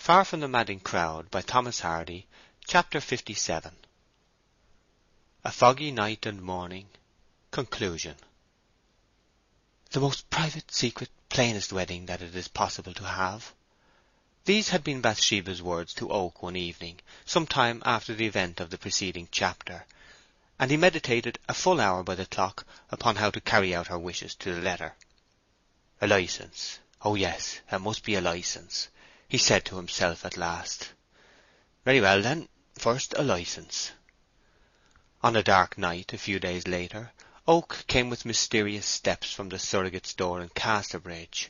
Far from the Madding Crowd by Thomas Hardy. Chapter 57. A foggy night and morning. Conclusion. The most private, secret, plainest wedding that it is possible to have. These had been Bathsheba's words to Oak one evening, some time after the event of the preceding chapter, and he meditated a full hour by the clock upon how to carry out her wishes to the letter. A licence. Oh yes, it must be a licence, he said to himself at last. Very well then, first a licence. On a dark night, a few days later, Oak came with mysterious steps from the surrogate's door in Casterbridge.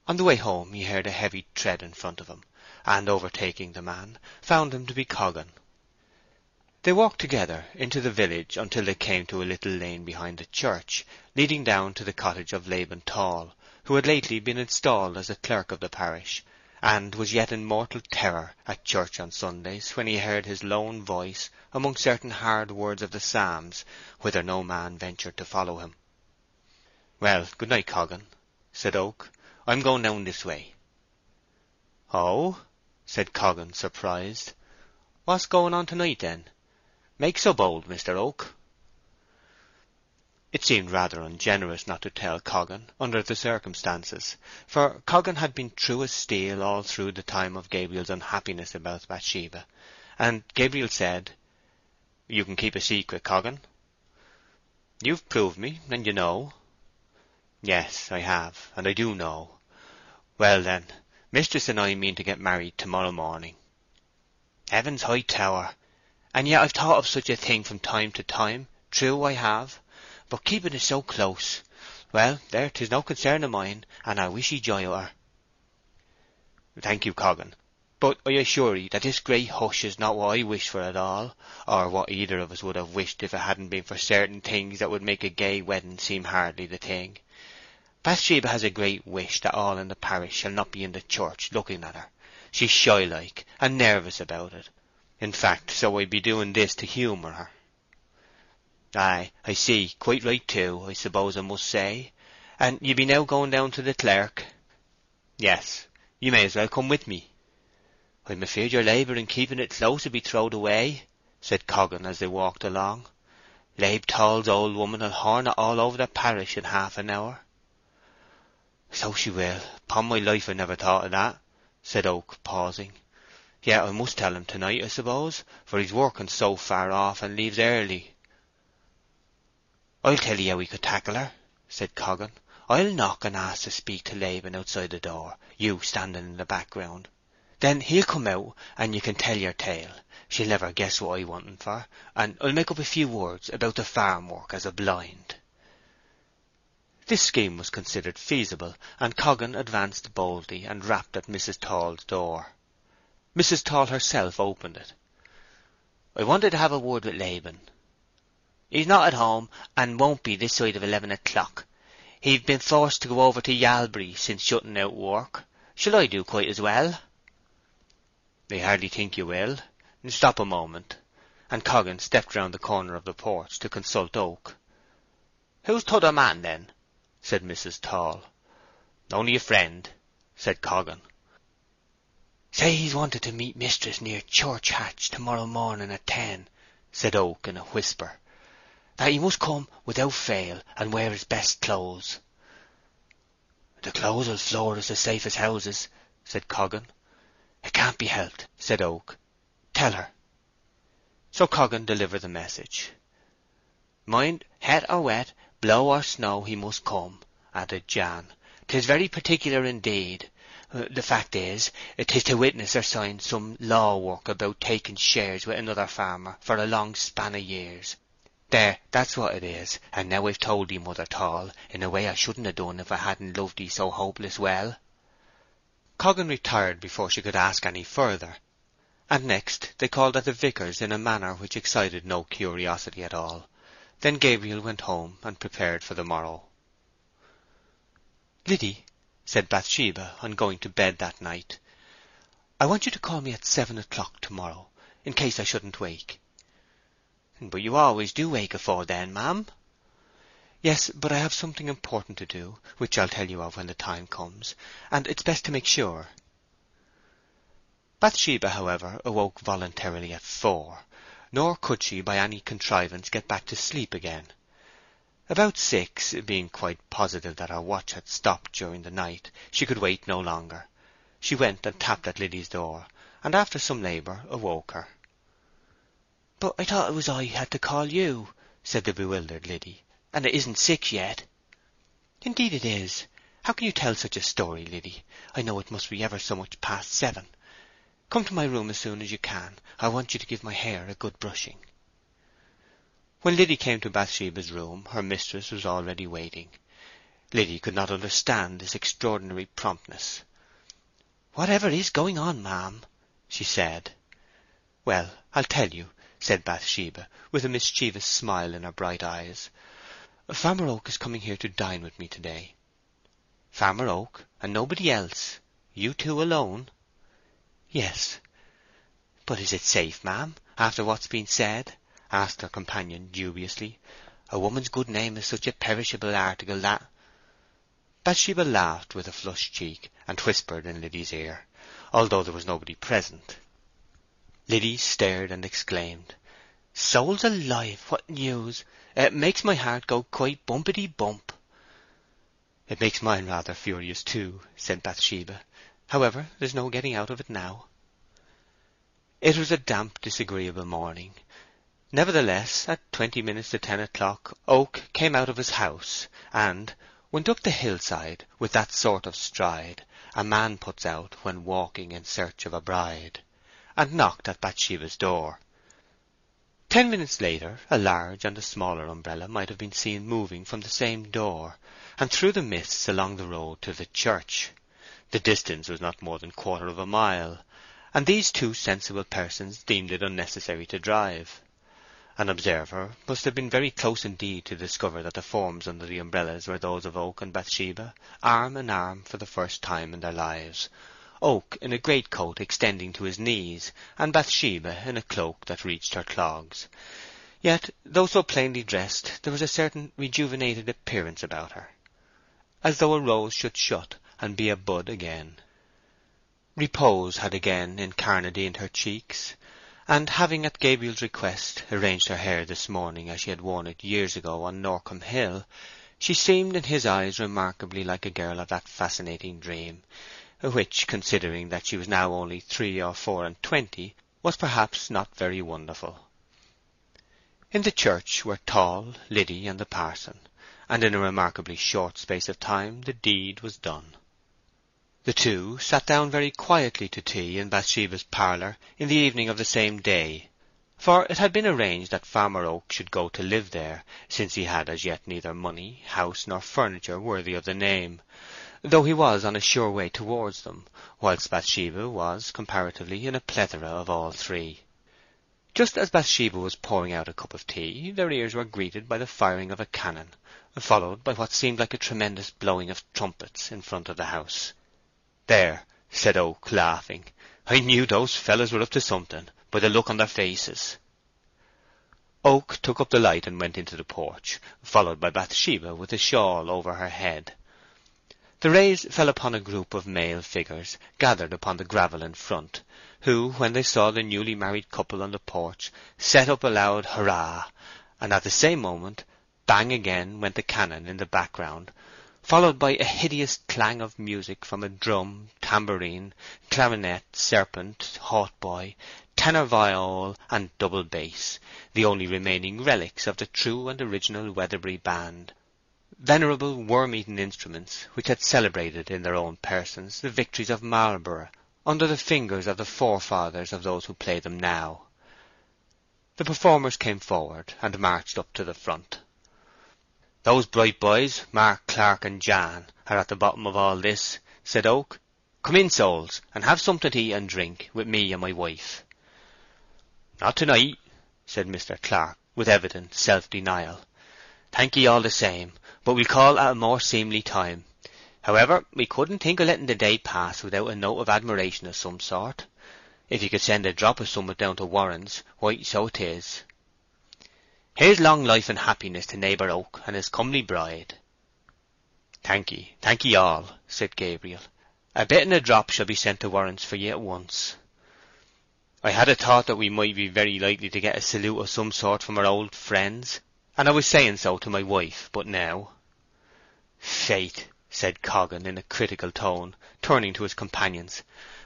On the way home he heard a heavy tread in front of him, and overtaking the man, found him to be Coggan. They walked together into the village until they came to a little lane behind the church, leading down to the cottage of Laban Tall, who had lately been installed as a clerk of the parish, and was yet in mortal terror at church on Sundays when he heard his lone voice among certain hard words of the Psalms, whither no man ventured to follow him. "Well, good night, Coggan," said Oak. "I'm going down this way." "Oh?" said Coggan, surprised. "What's going on tonight, then? Make so bold, Mr. Oak." It seemed rather ungenerous not to tell Coggan, under the circumstances, for Coggan had been true as steel all through the time of Gabriel's unhappiness about Bathsheba, and Gabriel said, "You can keep a secret, Coggan." "You've proved me, and you know." "Yes, I have, and I do know. Well then, Mistress and I mean to get married tomorrow morning." "Heaven's high tower! And yet I've thought of such a thing from time to time, true I have. But keeping it so close, well, there, 'tis no concern of mine, and I wish 'ee joy o' her." "Thank you, Coggan. But I assure 'ee that this great hush is not what I wish for at all, or what either of us would have wished if it hadn't been for certain things that would make a gay wedding seem hardly the thing. Bathsheba has a great wish that all in the parish shall not be in the church looking at her. She's shy-like, and nervous about it. In fact, so I be doing this to humour her." "Aye, I see. Quite right too, I suppose I must say. And you be now going down to the clerk?" "Yes. You may as well come with me." "I'm afeard your labour in keeping it close will be throwed away," said Coggan as they walked along. "Labe Tall's old woman will horn it all over the parish in half an hour." "So she will. 'Pon my life I never thought of that," said Oak, pausing. "Yet I must tell him tonight, I suppose, for he's working so far off and leaves early." "I'll tell 'ee how we could tackle her," said Coggan. "I'll knock and ask to speak to Laban outside the door, you standing in the background. Then he'll come out, and you can tell your tale. She'll never guess what I want him for, and I'll make up a few words about the farm work as a blind." This scheme was considered feasible, and Coggan advanced boldly and rapped at Mrs. Tall's door. Mrs. Tall herself opened it. "I wanted to have a word with Laban." "He's not at home, and won't be this side of 11 o'clock. He've been forced to go over to Yalbury since shutting out work. Shall I do quite as well?" "I hardly think you will. Stop a moment." And Coggan stepped round the corner of the porch to consult Oak. "Who's t'other man, then?" said Mrs. Tall. "Only a friend," said Coggan. "Say he's wanted to meet mistress near Church Hatch tomorrow morning at 10, said Oak in a whisper. "That he must come without fail, and wear his best clothes." "The clothes will floor us as safe as houses," said Coggan. "It can't be helped," said Oak. "Tell her." So Coggan delivered the message. "Mind, het or wet, blow or snow, he must come," added Jan. "'Tis very particular indeed. The fact is, 'tis to witness or sign some law work about taking shares with another farmer for a long span of years. There, that's what it is, and now I've told thee, Mother Tall, in a way I shouldn't have done if I hadn't loved thee so hopeless well." Coggan retired before she could ask any further, and next they called at the vicar's in a manner which excited no curiosity at all. Then Gabriel went home and prepared for the morrow. "Liddy," said Bathsheba on going to bed that night, "I want you to call me at 7 o'clock tomorrow, in case I shouldn't wake." "But you always do wake afore then, ma'am." "Yes, but I have something important to do, which I'll tell you of when the time comes, and it's best to make sure." Bathsheba, however, awoke voluntarily at 4, nor could she by any contrivance get back to sleep again. About 6, being quite positive that her watch had stopped during the night, she could wait no longer. She went and tapped at Liddy's door, and after some labour awoke her. "But I thought it was I had to call you," said the bewildered Liddy, "and it isn't 6 yet." "Indeed it is. How can you tell such a story, Liddy? I know it must be ever so much past 7. Come to my room as soon as you can. I want you to give my hair a good brushing." When Liddy came to Bathsheba's room, her mistress was already waiting. Liddy could not understand this extraordinary promptness. "Whatever is going on, ma'am?" she said. "Well, I'll tell you," said Bathsheba, with a mischievous smile in her bright eyes. "Farmer Oak is coming here to dine with me to-day." "Farmer Oak, and nobody else? You two alone?" "Yes." "But is it safe, ma'am, after what's been said?" asked her companion dubiously. "A woman's good name is such a perishable article that—" Bathsheba laughed with a flushed cheek, and whispered in Liddy's ear, although there was nobody present. Liddy stared and exclaimed, "Souls alive, what news! It makes my heart go quite bumpety-bump." "It makes mine rather furious too," said Bathsheba. "However, there's no getting out of it now." It was a damp, disagreeable morning. Nevertheless, at 20 minutes to 10 o'clock, Oak came out of his house, and went up the hillside with that sort of stride a man puts out when walking in search of a bride, and knocked at Bathsheba's door. 10 minutes later a large and a smaller umbrella might have been seen moving from the same door, and through the mists along the road to the church. The distance was not more than 1/4 of a mile, and these two sensible persons deemed it unnecessary to drive. An observer must have been very close indeed to discover that the forms under the umbrellas were those of Oak and Bathsheba, arm in arm for the first time in their lives, Oak in a greatcoat extending to his knees, and Bathsheba in a cloak that reached her clogs. Yet, though so plainly dressed, there was a certain rejuvenated appearance about her, as though a rose should shut and be a bud again. Repose had again incarnadined her cheeks, and having at Gabriel's request arranged her hair this morning as she had worn it years ago on Norcombe Hill, she seemed in his eyes remarkably like a girl of that fascinating dream, which, considering that she was now only 3 or 4 and 20, was perhaps not very wonderful. In the church were Tall, Liddy, and the parson, and in a remarkably short space of time the deed was done. The two sat down very quietly to tea in Bathsheba's parlour in the evening of the same day, for it had been arranged that Farmer Oak should go to live there, since he had as yet neither money, house, nor furniture worthy of the name, though he was on a sure way towards them, whilst Bathsheba was, comparatively, in a plethora of all three. Just as Bathsheba was pouring out a cup of tea, their ears were greeted by the firing of a cannon, followed by what seemed like a tremendous blowing of trumpets in front of the house. "There," said Oak, laughing, "I knew those fellows were up to something, by the look on their faces." Oak took up the light and went into the porch, followed by Bathsheba with a shawl over her head. The rays fell upon a group of male figures gathered upon the gravel in front, who, when they saw the newly married couple on the porch, set up a loud hurrah, and at the same moment, bang again went the cannon in the background, followed by a hideous clang of music from a drum, tambourine, clarinet, serpent, hautboy, tenor viol, and double bass, the only remaining relics of the true and original Weatherbury band, venerable worm-eaten instruments which had celebrated in their own persons the victories of Marlborough under the fingers of the forefathers of those who play them now. The performers came forward and marched up to the front. "Those bright boys, Mark, Clark, and Jan, are at the bottom of all this," said Oak. "Come in, souls, and have something to eat and drink with me and my wife." "Not to-night," said Mr. Clark, with evident self-denial. "Thank ye all the same, but we'll call at a more seemly time. However, we couldn't think of letting the day pass without a note of admiration of some sort. If you could send a drop of summat down to Warren's, why, so 'tis. Here's long life and happiness to neighbour Oak and his comely bride." Thank ye all," said Gabriel. "A bit and a drop shall be sent to Warren's for ye at once." I had a thought that we might be very likely to get a salute of some sort from our old friends, and I was saying so to my wife, but now—" "Faith," said Coggan, in a critical tone, turning to his companions,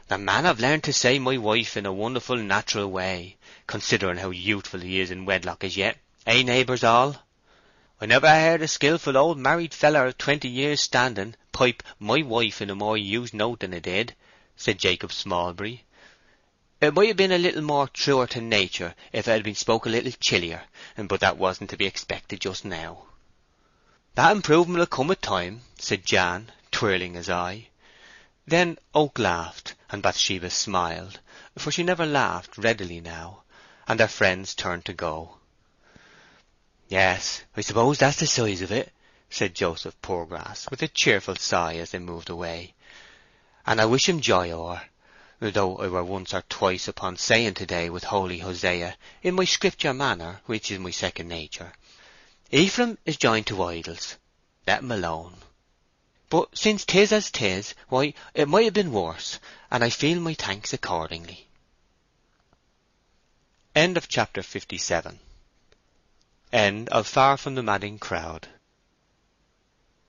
"the man have learned to say my wife in a wonderful natural way, considering how youthful he is in wedlock as yet, neighbours all? I never heard a skilful old married feller of 20 years' standing pipe 'my wife' in a more used note than 'a did," said Jacob Smallbury. "It might have been a little more truer to nature if it had been spoke a little chillier, but that wasn't to be expected just now." "That improvement will come with time," said Jan, twirling his eye. Then Oak laughed, and Bathsheba smiled, for she never laughed readily now, and their friends turned to go. "Yes, I suppose that's the size of it," said Joseph Poorgrass, with a cheerful sigh as they moved away. "And I wish him joy o'er, though I were once or twice upon saying to-day with holy Hosea, in my scripture manner, which is my second nature, 'Ephraim is joined to idols, let him alone.' But since 'tis as 'tis, why, it might have been worse, and I feel my thanks accordingly." End of Chapter 57. End of Far from the Madding Crowd.